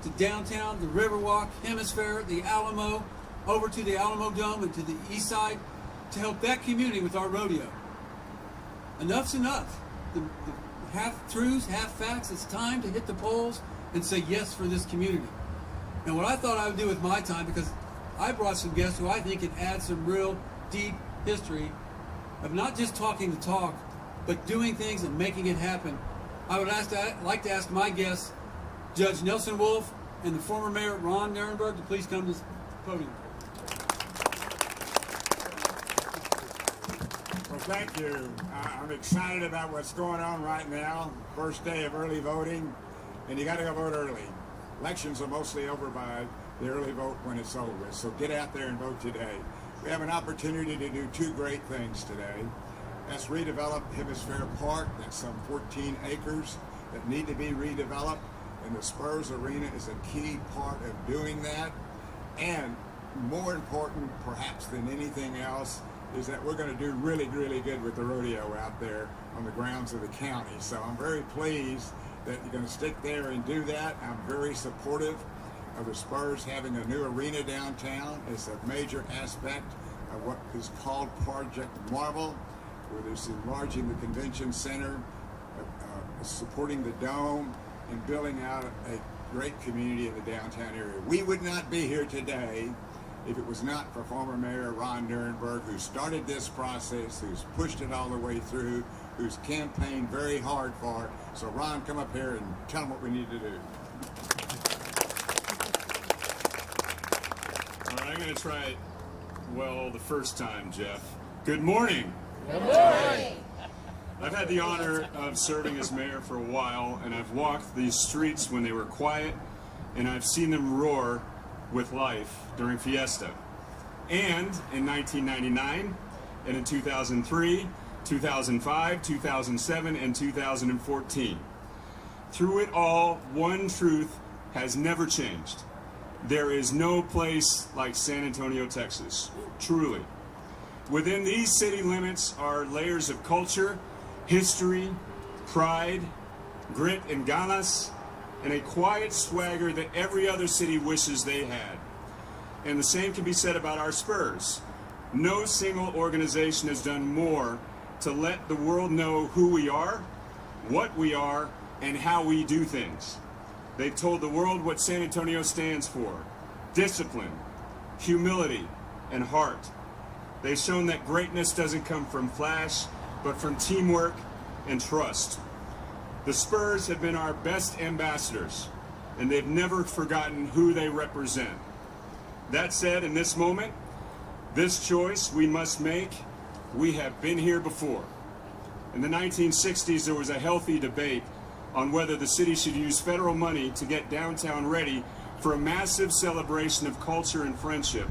to downtown, the Riverwalk, Hemisphere, the Alamo, over to the Alamo Dome and to the east side to help that community with our rodeo. Enough's enough. The half truths, half facts. It's time to hit the polls and say yes for this community. And what I thought I would do with my time, because I brought some guests who I think can add some real deep history of not just talking the talk, but doing things and making it happen. I would like to ask my guests, Judge Nelson Wolff and the former Mayor Ron Nirenberg, to please come to the podium. Well, thank you. I'm excited about what's going on right now. First day of early voting, and you got to go vote early. Elections are mostly over by the early vote when it's over, so get out there and vote today. We have an opportunity to do two great things today. That's redevelop Hemisphere Park. That's some 14 acres that need to be redeveloped, and the Spurs Arena is a key part of doing that. And more important, perhaps than anything else, is that we're going to do really, really good with the rodeo out there on the grounds of the county. So I'm very pleased that you're going to stick there and do that. I'm very supportive of the Spurs having a new arena downtown. It's a major aspect of what is called Project Marvel, where there's enlarging the convention center, supporting the dome, and building out a great community in the downtown area. We would not be here today if it was not for former Mayor Ron Nirenberg, who started this process, who's pushed it all the way through, who's campaigned very hard for it. So Ron, come up here and tell them what we need to do. All right, I'm going to try it well the first time, Jeff. Good morning. Good morning. I've had the honor of serving as mayor for a while, and I've walked these streets when they were quiet, and I've seen them roar with life during Fiesta. And in 1999, and in 2003, 2005, 2007, and 2014. Through it all, one truth has never changed. There is no place like San Antonio, Texas, truly. Within these city limits are layers of culture, history, pride, grit and ganas, and a quiet swagger that every other city wishes they had. And the same can be said about our Spurs. No single organization has done more to let the world know who we are, what we are, and how we do things. They've told the world what San Antonio stands for: discipline, humility, and heart. They've shown that greatness doesn't come from flash, but from teamwork and trust. The Spurs have been our best ambassadors, and they've never forgotten who they represent. That said, in this moment, this choice we must make, we have been here before. In the 1960s, there was a healthy debate on whether the city should use federal money to get downtown ready for a massive celebration of culture and friendship.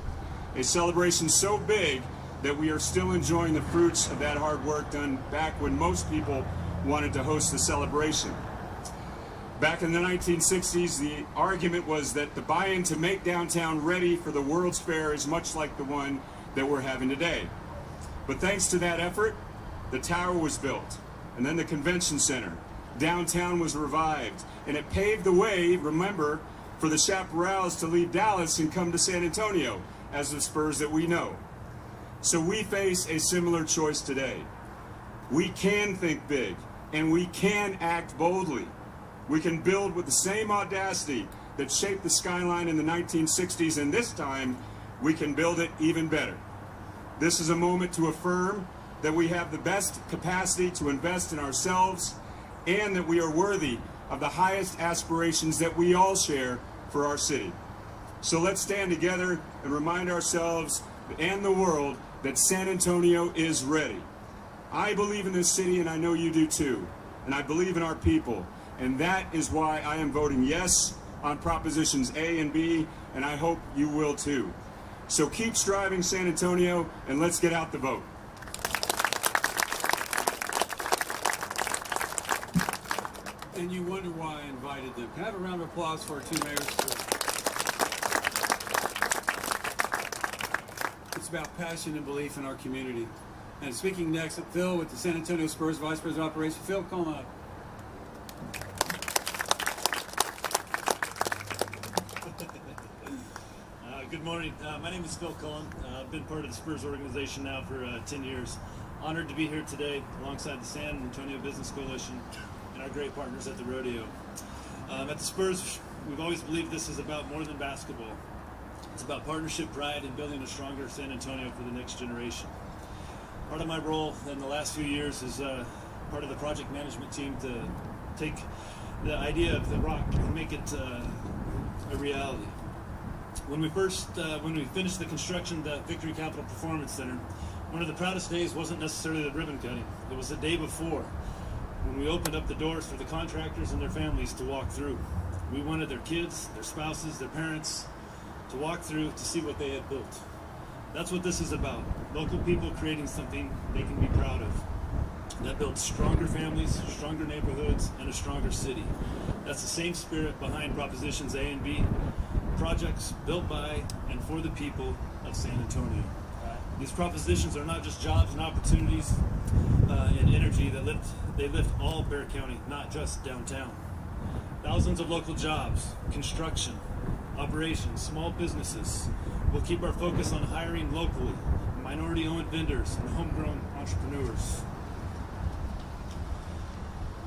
A celebration so big that we are still enjoying the fruits of that hard work done back when most people wanted to host the celebration. Back in the 1960s, the argument was that the buy-in to make downtown ready for the World's Fair is much like the one that we're having today. But thanks to that effort, the tower was built, and then the convention center. Downtown was revived, and it paved the way, remember, for the chaparrals to leave Dallas and come to San Antonio as the Spurs that we know. So we face a similar choice today. We can think big, and we can act boldly. We can build with the same audacity that shaped the skyline in the 1960s, and this time, we can build it even better. This is a moment to affirm that we have the best capacity to invest in ourselves, and that we are worthy of the highest aspirations that we all share for our city. So let's stand together and remind ourselves and the world that San Antonio is ready. I believe in this city, and I know you do too. And I believe in our people. And that is why I am voting yes on Propositions A and B, and I hope you will too. So keep striving, San Antonio, and let's get out the vote. And you wonder why I invited them. Can I have a round of applause for our two mayors? It's about passion and belief in our community. And speaking next, Phil with the San Antonio Spurs, Vice President of Operations. Phil, come on up. Good morning. My name is Phil Cullen. I've been part of the Spurs organization now for 10 years. Honored to be here today alongside the San Antonio Business Coalition and our great partners at the Rodeo. At the Spurs, we've always believed this is about more than basketball. It's about partnership, pride, and building a stronger San Antonio for the next generation. Part of my role in the last few years is part of the project management team to take the idea of the Rock and make it a reality. When we finished the construction of the Victory Capital Performance Center, one of the proudest days wasn't necessarily the ribbon cutting. It was the day before, when we opened up the doors for the contractors and their families to walk through. We wanted their kids, their spouses, their parents to walk through to see what they had built. That's what this is about. Local people creating something they can be proud of. That builds stronger families, stronger neighborhoods, and a stronger city. That's the same spirit behind Propositions A and B, projects built by and for the people of San Antonio. These propositions are not just jobs and opportunities and energy that lift all Bexar County, not just downtown. Thousands of local jobs, construction, operations, small businesses will keep our focus on hiring locally, minority-owned vendors, and homegrown entrepreneurs.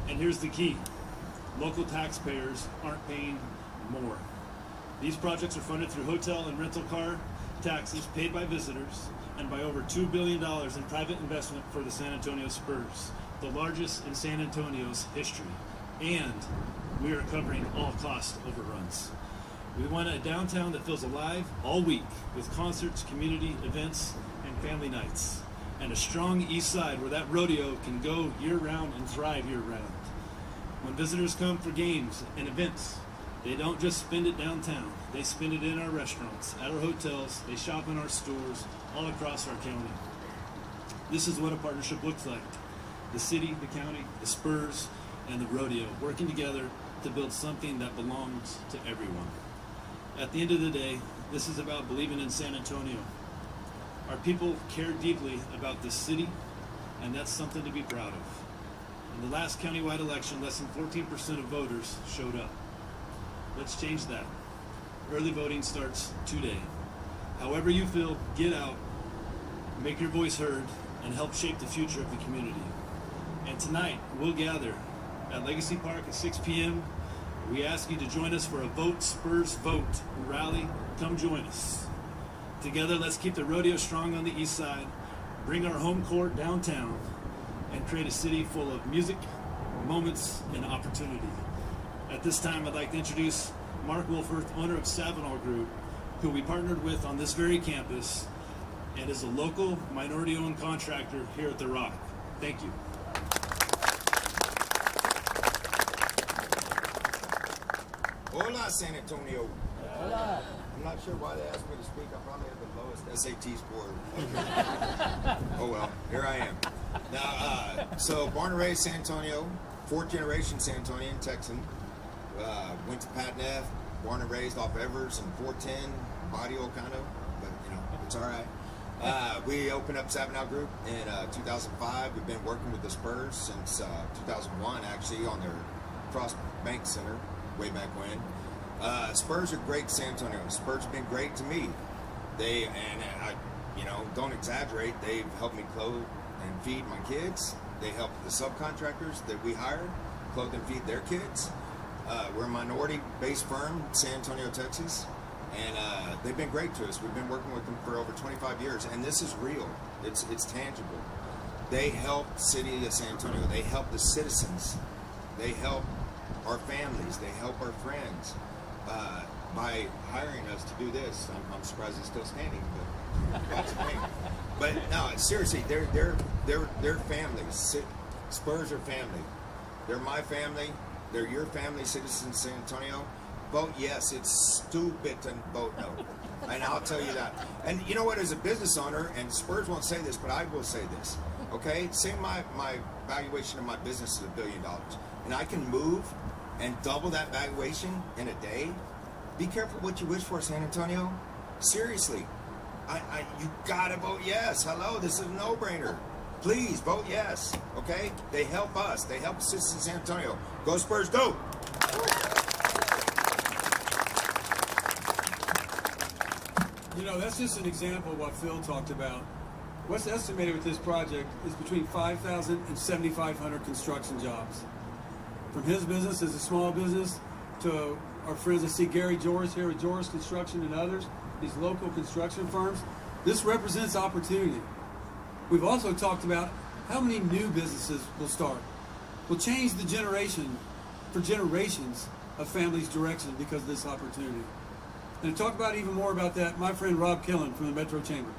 And here's the key. Local taxpayers aren't paying more. These projects are funded through hotel and rental car taxes paid by visitors and by over $2 billion in private investment for the San Antonio Spurs, the largest in San Antonio's history. And we are covering all cost overruns. We want a downtown that feels alive all week with concerts, community events, and family nights. And a strong east side where that rodeo can go year-round and thrive year-round. When visitors come for games and events, they don't just spend it downtown. They spend it in our restaurants, at our hotels, they shop in our stores, all across our county. This is what a partnership looks like. The city, the county, the Spurs, and the rodeo working together to build something that belongs to everyone. At the end of the day, this is about believing in San Antonio. Our people care deeply about this city, and that's something to be proud of. In the last countywide election, less than 14% of voters showed up. Let's change that. Early voting starts today. However you feel, get out, make your voice heard, and help shape the future of the community. And tonight, we'll gather at Legacy Park at 6 p.m. We ask you to join us for a Vote Spurs Vote rally. Come join us. Together, let's keep the rodeo strong on the east side, bring our home court downtown, and create a city full of music, moments, and opportunity. At this time, I'd like to introduce Mark Wolfert, owner of Savinol Group, who we partnered with on this very campus and is a local minority-owned contractor here at The Rock. Thank you. Hola, San Antonio. Hola. I'm not sure why they asked me to speak. I probably have the lowest SAT score. Oh well, here I am. Now, so born and raised San Antonio, fourth generation San Antonian Texan. Went to Pat Neff, born and raised off Evers and 410, Barrio kind of, but you know, it's all right. We opened up Savinol Group in 2005. We've been working with the Spurs since 2001, actually, on their Cross Bank Center, way back when. Spurs are great to San Antonio. Spurs have been great to me. I don't exaggerate, they've helped me clothe and feed my kids. They help the subcontractors that we hire clothe and feed their kids. We're a minority-based firm, San Antonio, Texas, and they've been great to us. We've been working with them for over 25 years, and this is real. It's tangible. They help the city of San Antonio. They help the citizens. They help our families. They help our friends by hiring us to do this. I'm surprised it's still standing, but that's the thing. But no, seriously, they're families. Spurs are family. They're my family. They're your family, citizens of San Antonio. Vote yes. It's stupid to vote no. And I'll tell you that. And you know what, as a business owner, and Spurs won't say this, but I will say this, okay? Say my valuation of my business is $1 billion, and I can move and double that valuation in a day. Be careful what you wish for, San Antonio. Seriously. You gotta vote yes. Hello, this is a no-brainer. Please vote yes, okay? They help us. They help citizens of San Antonio. Go Spurs, go! You know, that's just an example of what Phil talked about. What's estimated with this project is between 5,000 and 7,500 construction jobs. From his business as a small business to our friends, I see Gary Joris here with Joris Construction and others, these local construction firms. This represents opportunity. We've also talked about how many new businesses will start. Will change the generation for generations of families' direction because of this opportunity. And to talk about even more about that, my friend Rob Killen from the Metro Chamber.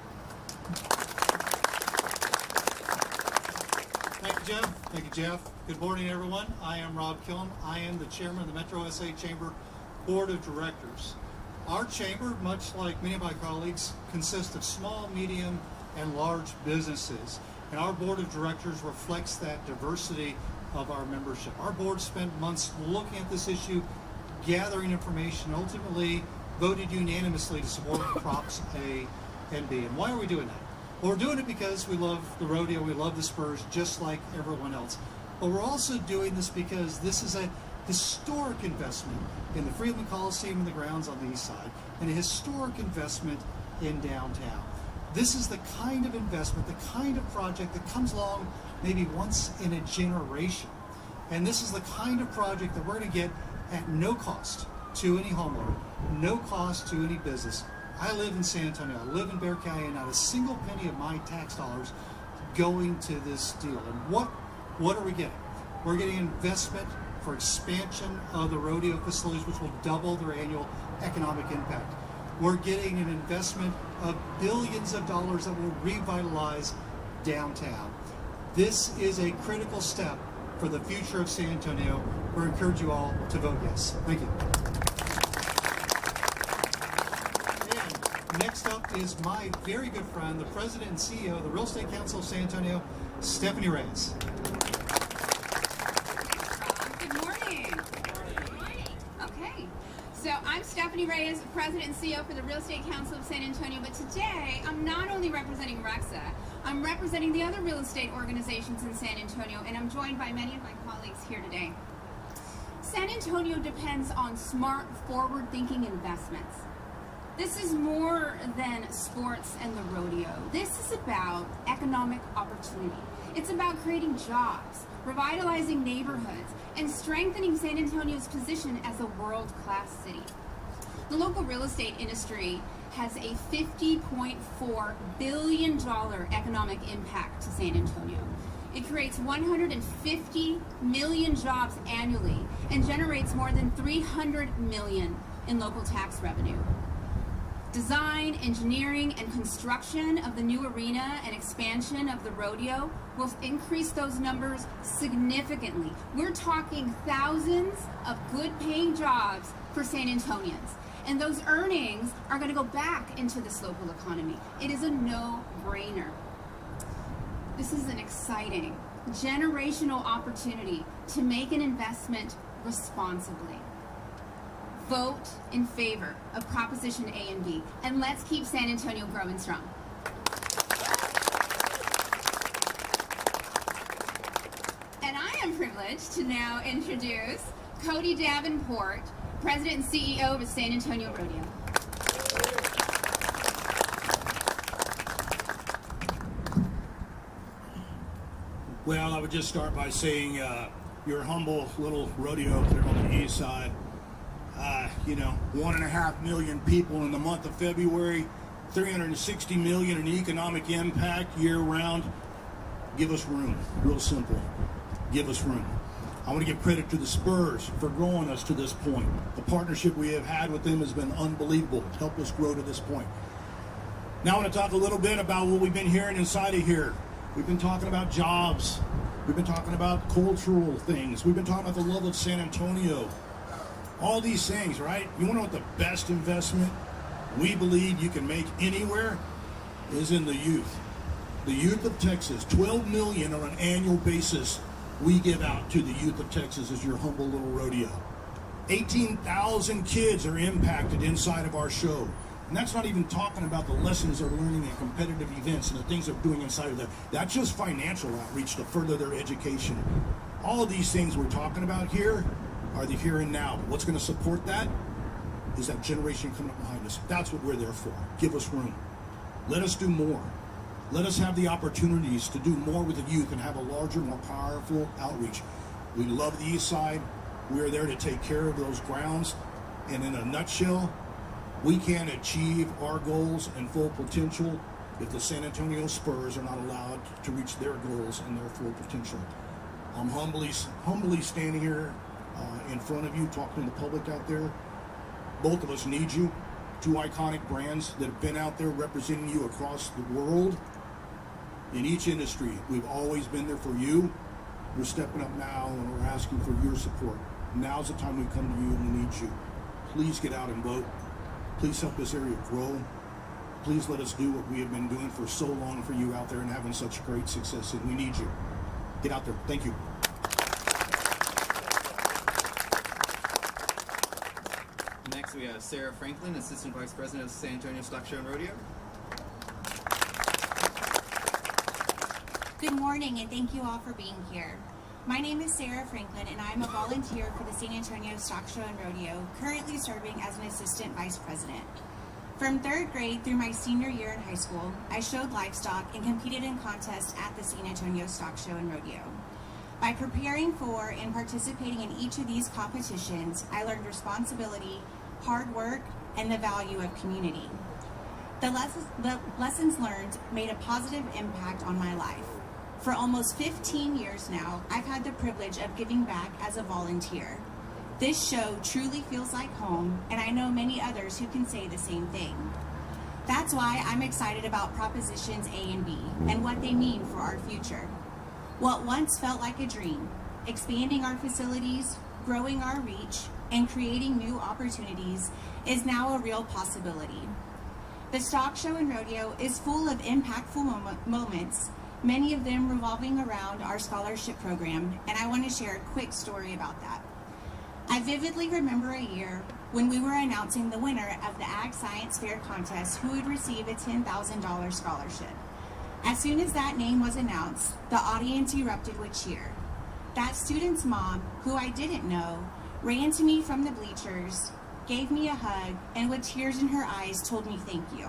Thank you, Jim. Thank you, Jeff. Good morning, everyone. I am Rob Killen. I am the chairman of the Metro SA Chamber Board of Directors. Our chamber, much like many of my colleagues, consists of small, medium, and large businesses. And our board of directors reflects that diversity of our membership. Our board spent months looking at this issue, gathering information, ultimately voted unanimously to support Props A and B. And why are we doing that? Well, we're doing it because we love the rodeo, we love the Spurs, just like everyone else. But we're also doing this because this is a historic investment in the Freeman Coliseum and the grounds on the east side, and a historic investment in downtown. This is the kind of investment, the kind of project that comes along maybe once in a generation. And this is the kind of project that we're going to get at no cost to any homeowner, no cost to any business. I live in San Antonio, I live in Bear County, and not a single penny of my tax dollars going to this deal. And what are we getting? We're getting investment for expansion of the rodeo facilities, which will double their annual economic impact. We're getting an investment of billions of dollars that will revitalize downtown. This is a critical step for the future of San Antonio. We encourage you all to vote yes. Thank you. And next up is my very good friend, the president and CEO of the Real Estate Council of San Antonio, Stephanie Reyes. So I'm Stephanie Reyes, President and CEO for the Real Estate Council of San Antonio, but today I'm not only representing REXA, I'm representing the other real estate organizations in San Antonio, and I'm joined by many of my colleagues here today. San Antonio depends on smart, forward-thinking investments. This is more than sports and the rodeo. This is about economic opportunity. It's about creating jobs, revitalizing neighborhoods, and strengthening San Antonio's position as a world-class city. The local real estate industry has a $50.4 billion economic impact to San Antonio. It creates 150 million jobs annually and generates more than $300 million in local tax revenue. Design, engineering, and construction of the new arena and expansion of the rodeo will increase those numbers significantly. We're talking thousands of good-paying jobs for San Antonians, and those earnings are going to go back into this local economy. It is a no-brainer. This is an exciting, generational opportunity to make an investment responsibly. Vote in favor of Proposition A and B, and let's keep San Antonio growing strong. And I am privileged to now introduce Cody Davenport, President and CEO of the San Antonio Rodeo. Well, I would just start by saying your humble little rodeo up there on the east side. 1.5 million people in the month of February, 360 million in economic impact year round. Give us room, real simple. Give us room. I want to give credit to the Spurs for growing us to this point. The partnership we have had with them has been unbelievable. It's helped us grow to this point. Now I want to talk a little bit about what we've been hearing inside of here. We've been talking about jobs. We've been talking about cultural things. We've been talking about the love of San Antonio. All these things, right? You want to know what the best investment we believe you can make anywhere is in the youth. The youth of Texas, 12 million on an annual basis we give out to the youth of Texas as your humble little rodeo. 18,000 kids are impacted inside of our show. And that's not even talking about the lessons they're learning in competitive events and the things they're doing inside of that. That's just financial outreach to further their education. All of these things we're talking about here are the here and now. What's going to support that is that generation coming up behind us. That's what we're there for. Give us room. Let us do more. Let us have the opportunities to do more with the youth and have a larger, more powerful outreach. We love the East Side. We're there to take care of those grounds. And in a nutshell, we can't achieve our goals and full potential if the San Antonio Spurs are not allowed to reach their goals and their full potential. I'm humbly standing here in front of you, talking to the public out there. Both of us need you. Two iconic brands that have been out there representing you across the world. In each industry, we've always been there for you. We're stepping up now and we're asking for your support. Now's the time we come to you and we need you. Please get out and vote. Please help this area grow. Please let us do what we have been doing for so long for you out there and having such great success. And we need you. Get out there. Thank you. Next, we have Sarah Franklin, Assistant Vice President of San Antonio Stock Show and Rodeo. Good morning, and thank you all for being here. My name is Sarah Franklin, and I'm a volunteer for the San Antonio Stock Show and Rodeo, currently serving as an Assistant Vice President. From 3rd grade through my senior year in high school, I showed livestock and competed in contests at the San Antonio Stock Show and Rodeo. By preparing for and participating in each of these competitions, I learned responsibility, hard work, and the value of community. The lessons learned made a positive impact on my life. For almost 15 years now, I've had the privilege of giving back as a volunteer. This show truly feels like home, and I know many others who can say the same thing. That's why I'm excited about Propositions A and B and what they mean for our future. What once felt like a dream, expanding our facilities, growing our reach, and creating new opportunities is now a real possibility. The Stock Show and Rodeo is full of impactful moments, many of them revolving around our scholarship program, and I want to share a quick story about that. I vividly remember a year when we were announcing the winner of the Ag Science Fair contest who would receive a $10,000 scholarship. As soon as that name was announced, the audience erupted with cheer. That student's mom, who I didn't know, ran to me from the bleachers, gave me a hug, and with tears in her eyes told me thank you.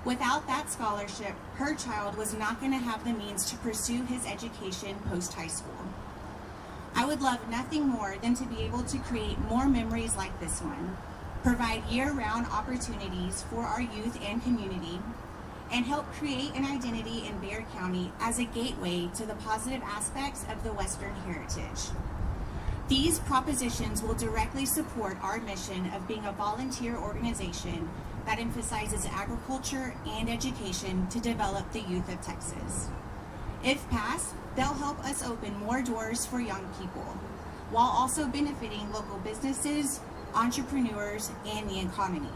Without that scholarship, her child was not going to have the means to pursue his education post-high school. I would love nothing more than to be able to create more memories like this one, provide year-round opportunities for our youth and community, and help create an identity in Bexar County as a gateway to the positive aspects of the Western heritage. These propositions will directly support our mission of being a volunteer organization that emphasizes agriculture and education to develop the youth of Texas. If passed, they'll help us open more doors for young people, while also benefiting local businesses, entrepreneurs, and the economy.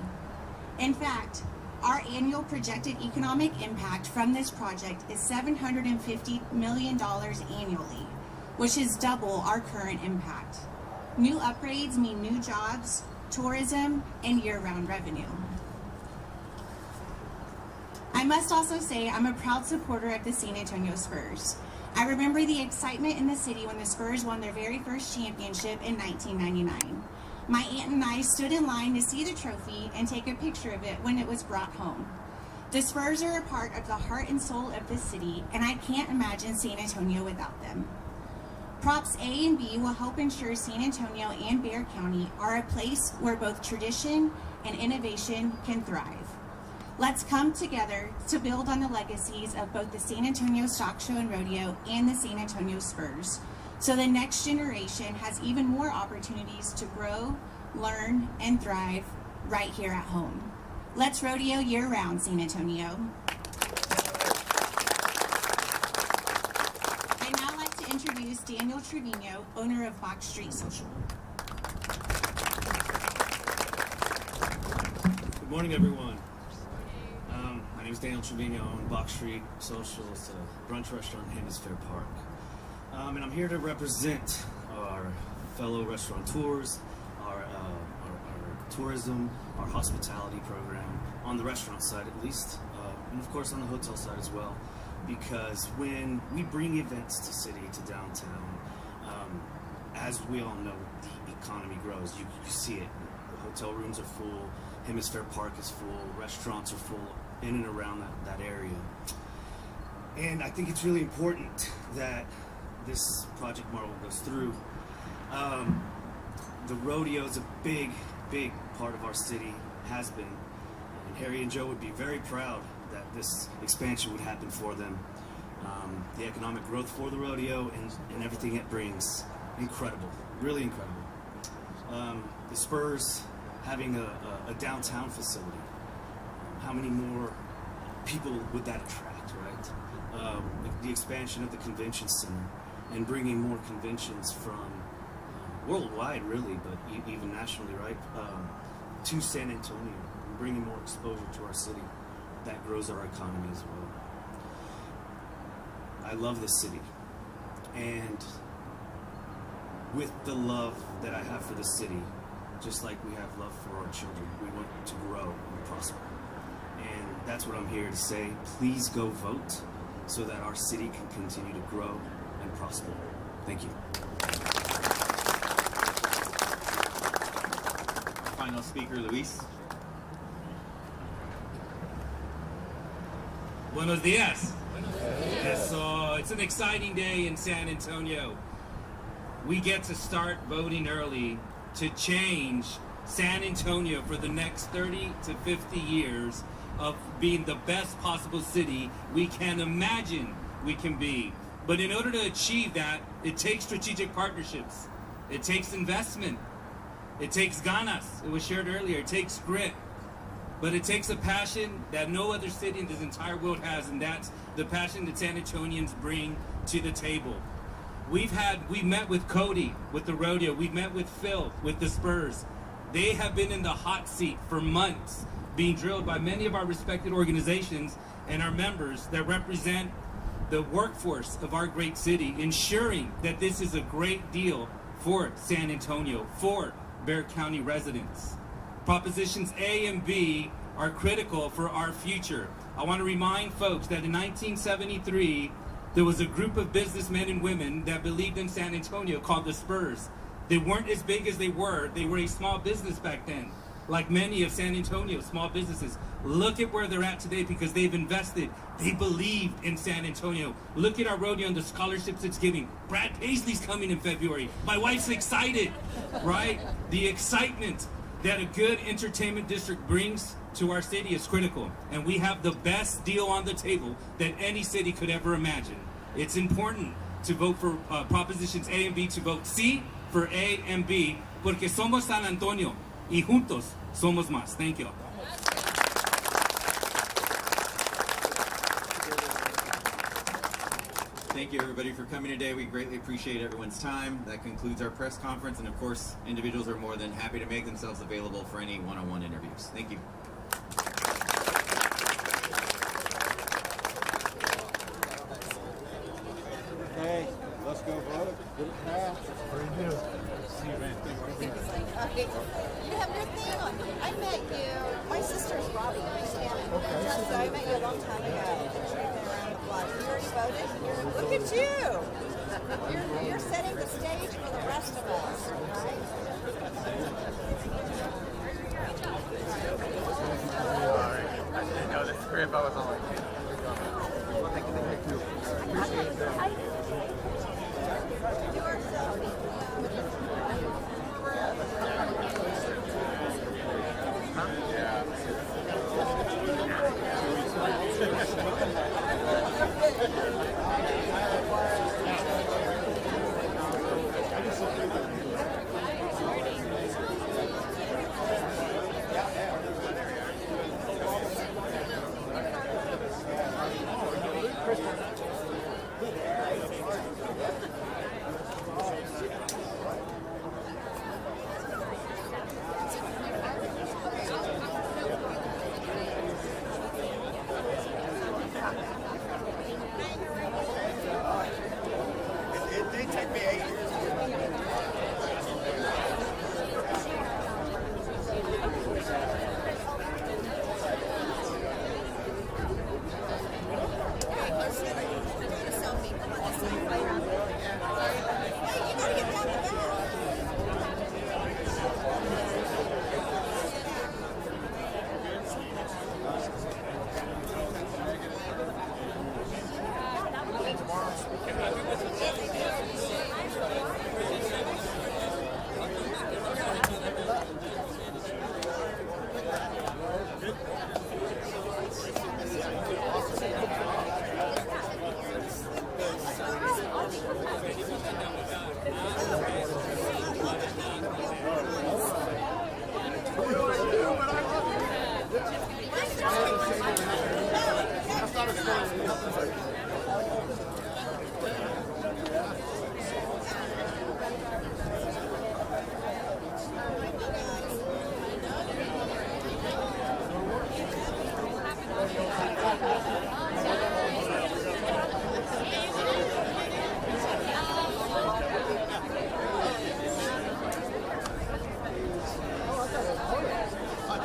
In fact, our annual projected economic impact from this project is $750 million annually, which is double our current impact. New upgrades mean new jobs, tourism, and year-round revenue. I must also say I'm a proud supporter of the San Antonio Spurs. I remember the excitement in the city when the Spurs won their very first championship in 1999. My aunt and I stood in line to see the trophy and take a picture of it when it was brought home. The Spurs are a part of the heart and soul of this city, and I can't imagine San Antonio without them. Props A and B will help ensure San Antonio and Bexar County are a place where both tradition and innovation can thrive. Let's come together to build on the legacies of both the San Antonio Stock Show and Rodeo and the San Antonio Spurs, so the next generation has even more opportunities to grow, learn, and thrive right here at home. Let's rodeo year-round, San Antonio. I'd now like to introduce Daniel Trevino, owner of Box Street Social. Good morning, everyone. My name is Daniel Trevino. I own Box Street Social. It's a brunch restaurant in Hemisphere Park. And I'm here to represent our fellow restaurateurs, our tourism, our hospitality program, on the restaurant side at least, and of course on the hotel side as well. Because when we bring events to city, to downtown, as we all know, the economy grows. You see it. The Hotel rooms are full, Hemisphere Park is full, restaurants are full in and around that area. And I think it's really important that this Project Marvel goes through. The rodeo is a big, big part of our city, has been. And Harry and Joe would be very proud that this expansion would happen for them. The economic growth for the rodeo and everything it brings, incredible, really incredible. The Spurs having a downtown facility, how many more people would that attract, right? The expansion of the convention center and bringing more conventions from worldwide, really, but even nationally, right, to San Antonio, and bringing more exposure to our city. That grows our economy as well. I love this city, and with the love that I have for the city, just like we have love for our children, we want to grow and prosper. And that's what I'm here to say. Please go vote so that our city can continue to grow and prosper. Thank you. Final speaker, Luis. Buenos dias. Yes, so it's an exciting day in San Antonio. We get to start voting early to change San Antonio for the next 30 to 50 years of being the best possible city we can imagine we can be. But in order to achieve that, it takes strategic partnerships. It takes investment. It takes ganas. It was shared earlier. It takes grit. But it takes a passion that no other city in this entire world has, and that's the passion that San Antonians bring to the table. We met with Cody, with the rodeo. We've met with Phil, with the Spurs. They have been in the hot seat for months, being drilled by many of our respected organizations and our members that represent the workforce of our great city, ensuring that this is a great deal for San Antonio, for Bexar County residents. Propositions A and B are critical for our future. I want to remind folks that in 1973, there was a group of businessmen and women that believed in San Antonio called the Spurs. They weren't as big as they were. They were a small business back then, like many of San Antonio's small businesses. Look at where they're at today because they've invested. They believed in San Antonio. Look at our rodeo and the scholarships it's giving. Brad Paisley's coming in February. My wife's excited, right? The excitement that a good entertainment district brings to our city is critical. And we have the best deal on the table that any city could ever imagine. It's important to vote for propositions A and B, to vote C for A and B, porque somos San Antonio y juntos somos más. Thank you. Thank you, everybody, for coming today. We greatly appreciate everyone's time. That concludes our press conference, and of course, individuals are more than happy to make themselves available for any one-on-one interviews. Thank you. Okay, let's go vote. Get it passed. See you, man. Okay. You have your thing on. I met you. My sister's Robbie. Okay. So I met you a long time ago. You already voted? Look at you. You're setting the stage for the rest of us, right? I didn't know the script. I was on like, well, thank you. Appreciate that. You are so.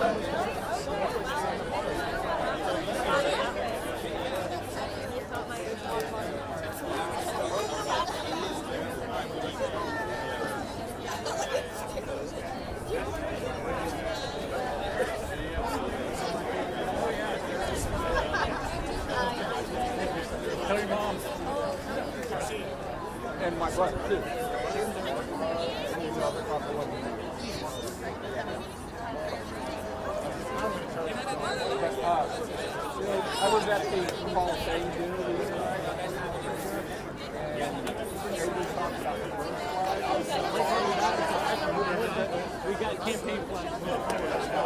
Tell your mom. And my brother, too. I was at the Hall of Fame dinner the other night. We got campaign flags.